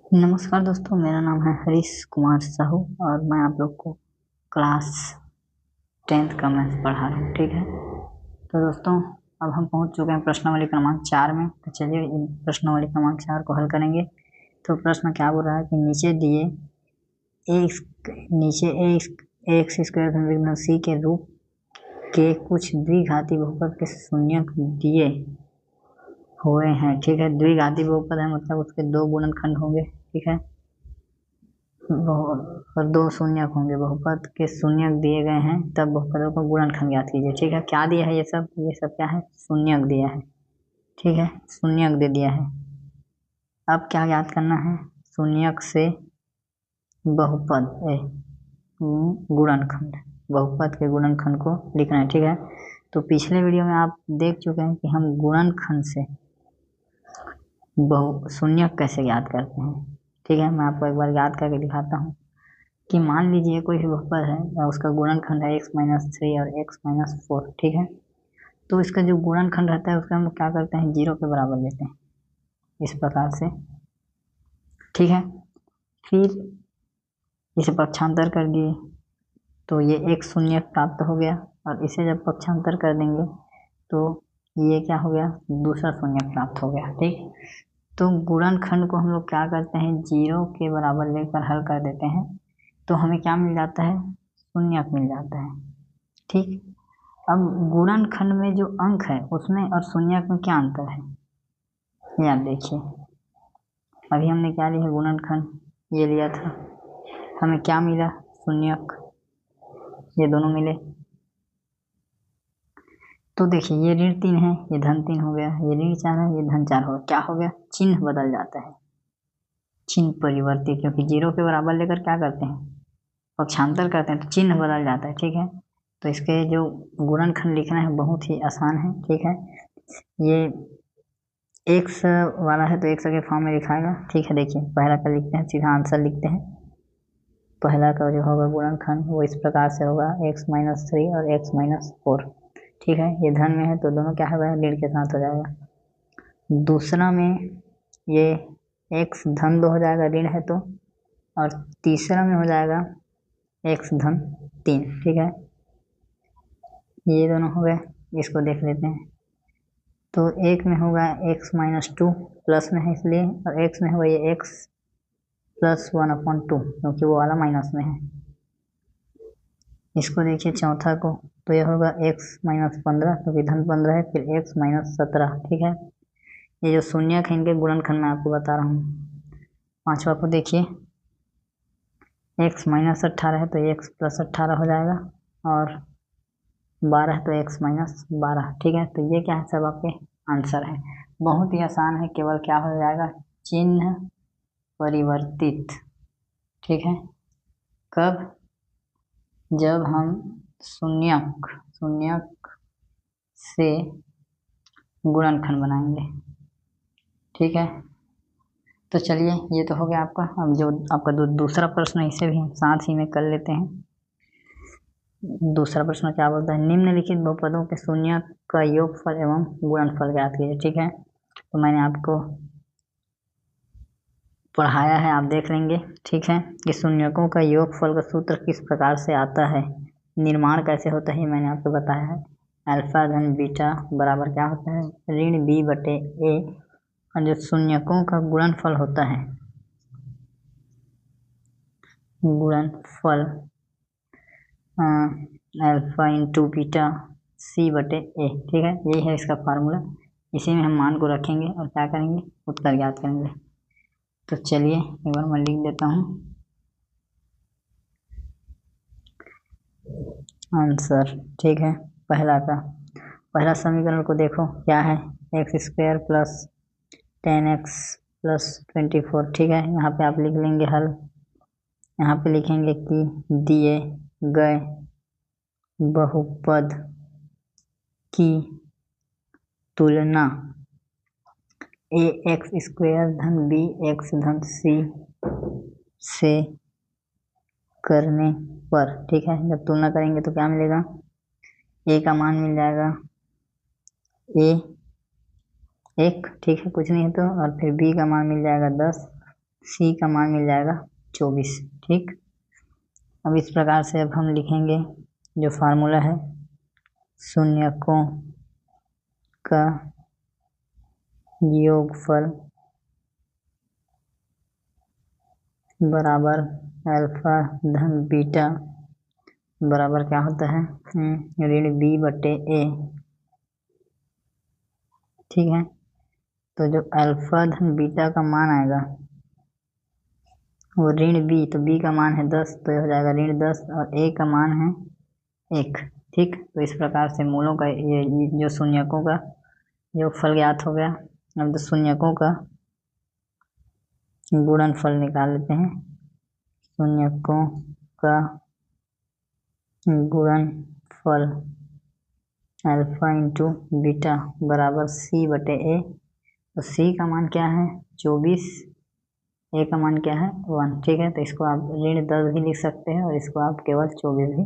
नमस्कार दोस्तों, मेरा नाम है हरीश कुमार साहू और मैं आप लोग को क्लास 10th का मैथ्स पढ़ा रहा हूँ। ठीक है, तो दोस्तों अब हम पहुँच चुके हैं प्रश्नावली क्रमांक 4 में। तो चलिए इन प्रश्नावली क्रमांक 4 को हल करेंगे। तो प्रश्न क्या बोल रहा है कि नीचे दिए एक्स स्क्वायर धन सी के रूप के कुछ द्विघाती बहुपद के शून्यक दिए हुए हैं। ठीक है, द्विघाती बहुपद है मतलब उसके दो गुणनखंड होंगे। ठीक है, और दो शून्यक होंगे। बहुपद के शून्यक दिए गए हैं, तब बहुपदों को गुणनखंड ज्ञात कीजिए। ठीक है, क्या दिया है ये सब क्या है? शून्यक दिया है। ठीक है, शून्यक दे दिया है। अब क्या ज्ञात करना है? शून्यक से बहुपद गुणनखंड, बहुपद के गुणनखंड को लिखना है। ठीक है, तो पिछले वीडियो में आप देख चुके हैं कि हम गुणनखंड से शून्यक कैसे ज्ञात करते हैं। ठीक है, मैं आपको एक बार याद करके दिखाता हूँ कि मान लीजिए कोई बहुपद है और उसका गुणनखंड है x-3 और x-4। ठीक है, तो इसका जो गुणनखंड रहता है उसका हम क्या करते हैं? 0 के बराबर लेते हैं, इस प्रकार से। ठीक है, फिर इसे पक्षांतर कर दिए तो ये एक शून्य प्राप्त हो गया, और इसे जब पक्षांतर कर देंगे तो ये क्या हो गया? दूसरा शून्य प्राप्त हो गया। ठीक, तो गुणनखंड को हम लोग क्या करते हैं? 0 के बराबर लेकर हल कर देते हैं, तो हमें क्या मिल जाता है? शून्यक मिल जाता है। ठीक, अब गुणनखंड में जो अंक है उसमें और शून्यक में क्या अंतर है, ये आप देखिए। अभी हमने क्या लिया? गुणनखंड ये लिया था, हमें क्या मिला? शून्यक, ये दोनों मिले। तो देखिए ये ऋण 3 है, ये धन 3 हो गया, ये ऋण 4 है, ये धन 4 हो गया। क्या हो गया? चिन्ह बदल जाता है, चिन्ह परिवर्तित, क्योंकि 0 के बराबर लेकर क्या करते हैं? पक्षांतर करते हैं, तो चिन्ह बदल जाता है। ठीक है, तो इसके जो गुणनखंड लिखना है बहुत ही आसान है। ठीक है, ये एक्स वाला है तो एक्स के फॉर्म में लिखाएगा। ठीक है, देखिए पहला का लिखते हैं, सीधा आंसर लिखते हैं। पहला का जो होगा गुणनखंड वो इस प्रकार से होगा x-3 और x-4। ठीक है, ये धन में है तो दोनों क्या है? ऋण के साथ हो जाएगा। दूसरा में ये x धन 2 हो जाएगा, ऋण है तो, और तीसरा में हो जाएगा x धन 3। ठीक है, ये दोनों हो गए, इसको देख लेते हैं। तो एक में होगा x-2 प्लस में है इसलिए, और x में होगा ये x + 1/2 क्योंकि वो वाला माइनस में है। इसको देखिए चौथा को, तो ये होगा x-15 क्योंकि धन 15 है, फिर x-17। ठीक है, ये जो शून्यक है इनके गुणनखंड मैं आपको बता रहा हूँ। पांचवा को देखिए, x-18 है तो x + 18 हो जाएगा, और 12 है तो x-12। ठीक है, तो ये क्या है? सब आपके आंसर है। बहुत ही आसान है, केवल क्या हो जाएगा? चिन्ह परिवर्तित। ठीक है, कब? जब हम शून्यक से गुणनखंड बनाएंगे। ठीक है, तो चलिए ये तो हो गया आपका। अब जो आपका दूसरा प्रश्न है इसे भी हम साथ ही में कर लेते हैं। दूसरा प्रश्न क्या बोलता है? निम्नलिखित बहुपदों के शून्यक का योगफल एवं गुणनफल ज्ञात कीजिए। ठीक है, तो मैंने आपको पढ़ाया है, आप देख लेंगे। ठीक है, कि शून्यकों का योगफल का सूत्र किस प्रकार से आता है, निर्माण कैसे होता है, मैंने आपको बताया है। अल्फा धन बीटा बराबर क्या होता है? ऋण b/a। और जो शून्यकों का गुणनफल होता है, गुणनफल अल्फा × बीटा c/a। ठीक है, यही है इसका फार्मूला। इसी में हम मान को रखेंगे और क्या करेंगे? उत्तर ज्ञात करेंगे। तो चलिए एक बार मैं लिख देता हूँ आंसर। ठीक है, पहला समीकरण को देखो क्या है? x² + 10x + 24। ठीक है, यहाँ पे आप लिख लेंगे हल। यहाँ पे लिखेंगे कि दिए गए बहुपद की तुलना ax² धन bx धन c से करने पर, ठीक है, जब तुलना करेंगे तो क्या मिलेगा? a का मान मिल जाएगा a 1। ठीक है, कुछ नहीं है तो, और फिर b का मान मिल जाएगा 10, सी का मान मिल जाएगा 24। ठीक, अब इस प्रकार से अब हम लिखेंगे जो फार्मूला है, शून्यकों का योगफल बराबर अल्फा धन बीटा बराबर क्या होता है, ऋण बी बटे ए। ठीक है, तो जो अल्फा धन बीटा का मान आएगा वो ऋण बी, तो बी का मान है 10, तो ये हो जाएगा ऋण 10 और ए का मान है 1। ठीक, तो इस प्रकार से मूलों का ये जो शून्यकों का योगफल ज्ञात हो गया। अब तो शून्यकों का गुणनफल निकाल लेते हैं। शून्यकों का गुणनफल अल्फा इंटू बीटा बराबर सी बटे ए। तो सी का मान क्या है 24, ए का मान क्या है 1। ठीक है, तो इसको आप ऋण 10 भी लिख सकते हैं और इसको आप केवल 24 भी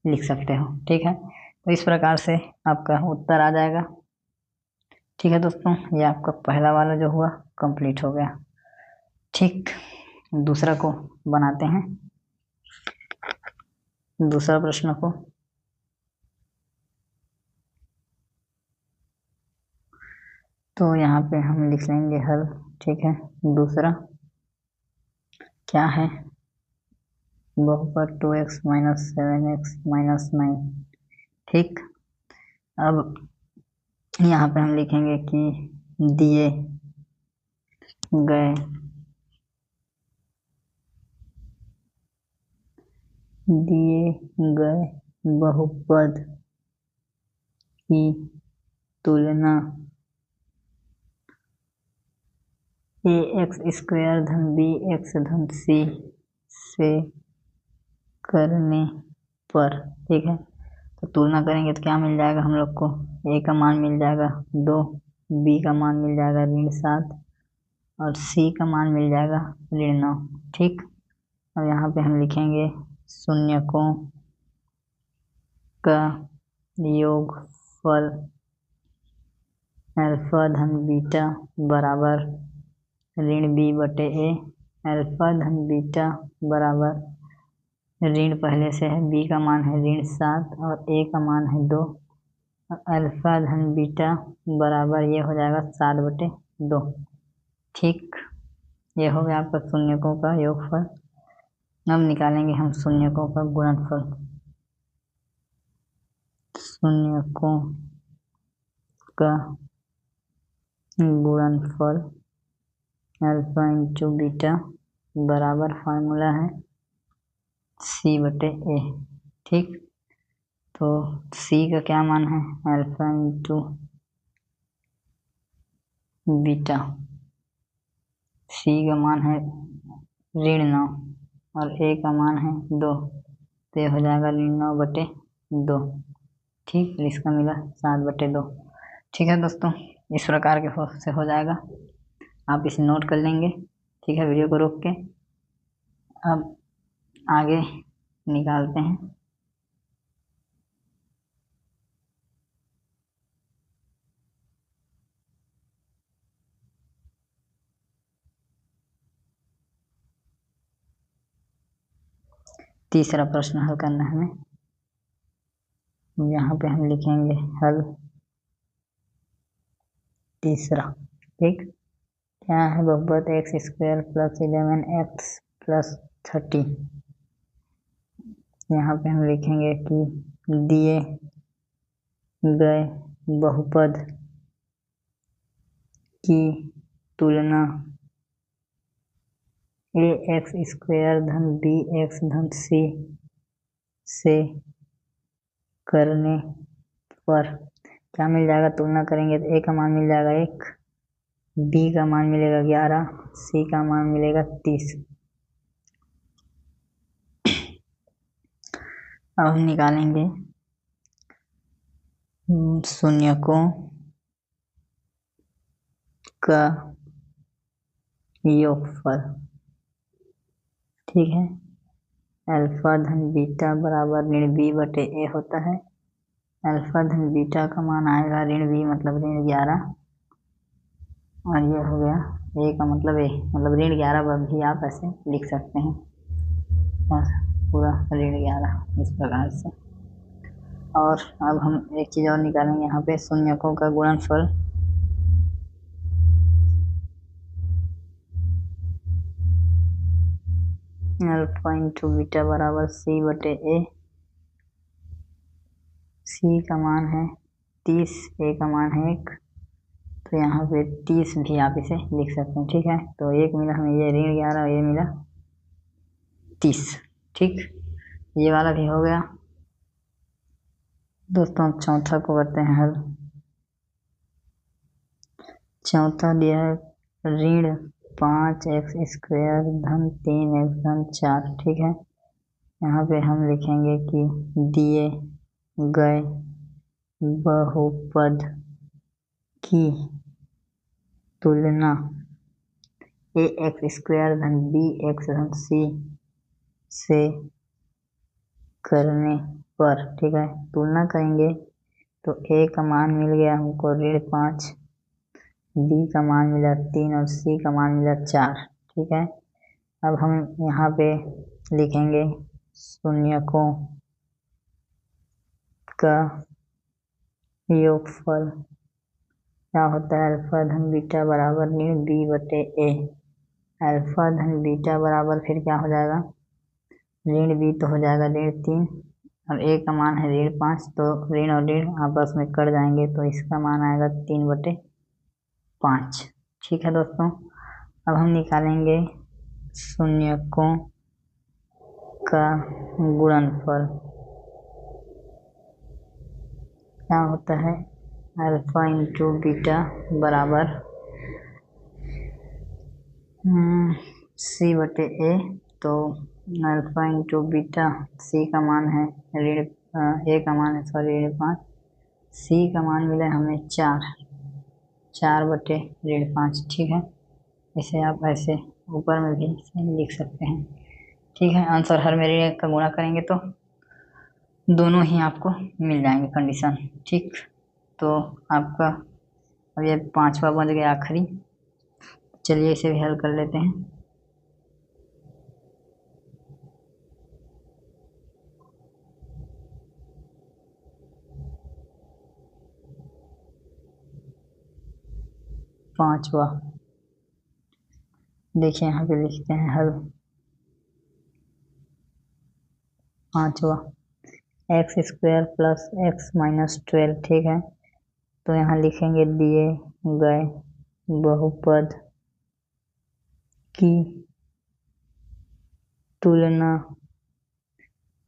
लिख सकते हो। ठीक है, तो इस प्रकार से आपका उत्तर आ जाएगा। ठीक है दोस्तों, ये आपका पहला वाला जो हुआ कंप्लीट हो गया। ठीक, दूसरा को बनाते हैं, दूसरा प्रश्न को। तो यहाँ पे हम लिख लेंगे हल। ठीक है, दूसरा क्या है, बहुपद 2x माइनस 7x माइनस 9। ठीक, अब यहाँ पे हम लिखेंगे कि दिए गए बहुपद की तुलना ax स्क्वायर धन bx धन c से करने पर। ठीक है, तो तुलना करेंगे तो क्या मिल जाएगा हम लोग को, a का मान मिल जाएगा 2, b का मान मिल जाएगा ऋण 7 और c का मान मिल जाएगा ऋण 9। ठीक, अब यहाँ पे हम लिखेंगे शून्यकों का योगफल अल्फा धन बीटा बराबर ऋण बी बटे ए। अल्फा धन बीटा बराबर ऋण पहले से है, बी का मान है ऋण 7 और ए का मान है 2। अल्फा धन बीटा बराबर ये हो जाएगा 7 बटे 2। ठीक, ये हो गया आपका शून्यकों का योगफल। अब निकालेंगे हम शून्यकों का गुणनफल। शून्यकों का गुणनफल अल्फा इंटू बीटा बराबर फार्मूला है सी बटे ए। ठीक, तो सी का क्या मान है, अल्फा इंटू बीटा, सी का मान है ऋण 9 और ए का मान है 2, तो ये हो जाएगा ऋण 9 बटे 2। ठीक, इसका मिला 7 बटे 2। ठीक है दोस्तों, इस प्रकार के से हो जाएगा, आप इसे नोट कर लेंगे। ठीक है, वीडियो को रोक के अब आगे निकालते हैं। तीसरा प्रश्न हल करना है हमें। यहाँ पे हम लिखेंगे हल तीसरा। ठीक, क्या है, बहुपद x square plus 11x plus 30। यहाँ पे हम लिखेंगे कि दिए गए बहुपद की तुलना ax स्क्वायर धन bx धन c से करने पर क्या मिल जाएगा, तुलना करेंगे तो a का मान मिल जाएगा 1, b का मान मिलेगा 11, c का मान मिलेगा 30। अब हम निकालेंगे शून्यकों का योगफल। ठीक है, अल्फा धन बीटा बराबर ऋण बी बटे ए होता है। अल्फा धन बीटा का मान आएगा ऋण बी मतलब ऋण 11 और ये हो गया ए का मतलब ए, मतलब ऋण 11 भी आप ऐसे लिख सकते हैं, बस पूरा ऋण 11 इस प्रकार से। और अब हम एक चीज़ और निकालेंगे यहाँ पे, शून्यकों का गुणनफल। अल्फा इंटू बीटा बराबर सी बटे ए। सी का मान है 30, ए का मान है 1, तो यहाँ पे 30 भी आप इसे लिख सकते हैं, ठीक है। तो 1 मिला हमें ये ऋण 11 और ये मिला 30, ठीक, ये वाला भी हो गया। दोस्तों अब चौथा को करते हैं हल। चौथा दिया है ऋण 5x² धन 3x धन 4, ठीक है। यहाँ पे हम लिखेंगे कि दिए गए बहुपद की तुलना ax² धन bx धन c से करने पर, ठीक है, तुलना करेंगे तो a का मान मिल गया हमको ऋण 5, b का मान मिला 3 और c का मान मिला 4, ठीक है। अब हम यहाँ पे लिखेंगे शून्यकों का योगफल क्या होता है, अल्फा धन बीटा बराबर ऋण b बटे a। अल्फा धन बीटा बराबर फिर क्या हो जाएगा, ऋण b तो हो जाएगा ऋण 3 और a का मान है ऋण 5, तो ऋण और ऋण आपस में कट जाएंगे तो इसका मान आएगा 3 बटे 5, ठीक है दोस्तों। अब हम निकालेंगे शून्यकों का गुणनफल क्या होता है, अल्फा इंटू बीटा बराबर सी बटे ए। तो अल्फा इंटू बीटा, सी का मान है ऋण ए का मान है ऋण 5, सी का मान मिला हमें 4 बटे ऋण 5, ठीक है। इसे आप ऐसे ऊपर में भी लिख सकते हैं, ठीक है। आंसर हर में ऋण का गुणा करेंगे तो दोनों ही आपको मिल जाएंगे कंडीशन, ठीक। तो आपका अब ये 5वां बन गया आखिरी, चलिए इसे भी हल कर लेते हैं। पांचवा देखिए यहाँ पे लिखते हैं हल। पांचवा x² प्लस x माइनस 12, ठीक है। तो यहाँ लिखेंगे दिए गए बहुपद की तुलना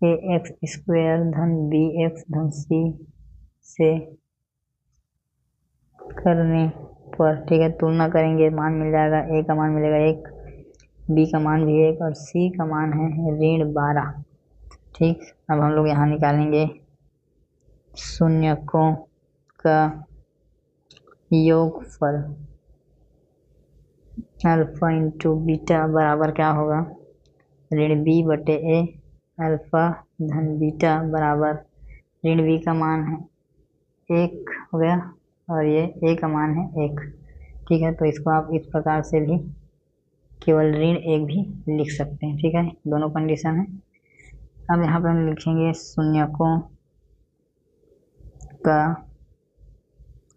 ax² धन bx धन c से करने पर, ठीक है। तुलना करेंगे, मान मिल जाएगा, a का मान मिलेगा 1, b का मान भी 1 और c का मान है ऋण 12, ठीक। अब हम लोग यहाँ निकालेंगे शून्यकों का योगफल। अल्फा इंटू बीटा बराबर क्या होगा, ऋण b बटे a। अल्फा धन बीटा बराबर ऋण b का मान है 1 हो गया और ये a का मान है 1, ठीक है। तो इसको आप इस प्रकार से भी केवल ऋण 1 भी लिख सकते हैं, ठीक है। दोनों कंडीशन है। अब यहाँ पे हम लिखेंगे शून्यकों का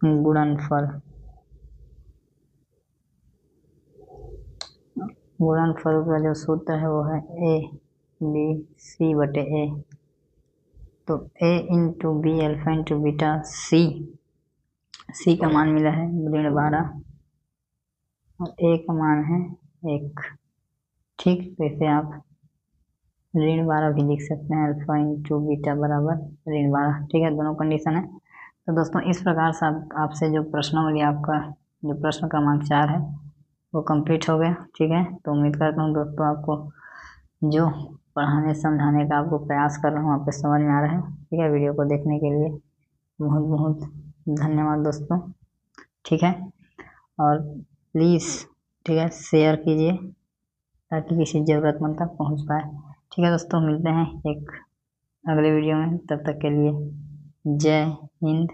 गुणनफल। गुणनफल का जो सूत्र है वो है a b c बटे a। तो a into B alpha into beta c का मान मिला है ऋण 12 और a का मान है 1, ठीक। तो इसे आप ऋण 12 भी लिख सकते हैं, अल्फा इंटू बीटा बराबर ऋण 12, ठीक है। दोनों कंडीशन है। तो दोस्तों इस प्रकार से आपसे जो प्रश्नावली, आपका जो प्रश्न क्रमांक 4 है वो कंप्लीट हो गया, ठीक है। तो उम्मीद करता हूँ दोस्तों आपको जो पढ़ाने समझाने का आपको प्रयास कर रहा हूँ आपको समझ में आ रहा है, ठीक है। वीडियो को देखने के लिए बहुत बहुत धन्यवाद दोस्तों, ठीक है। और प्लीज़, ठीक है, शेयर कीजिए ताकि किसी ज़रूरतमंद तक पहुँच पाए, ठीक है दोस्तों। मिलते हैं एक अगले वीडियो में, तब तक के लिए जय हिंद।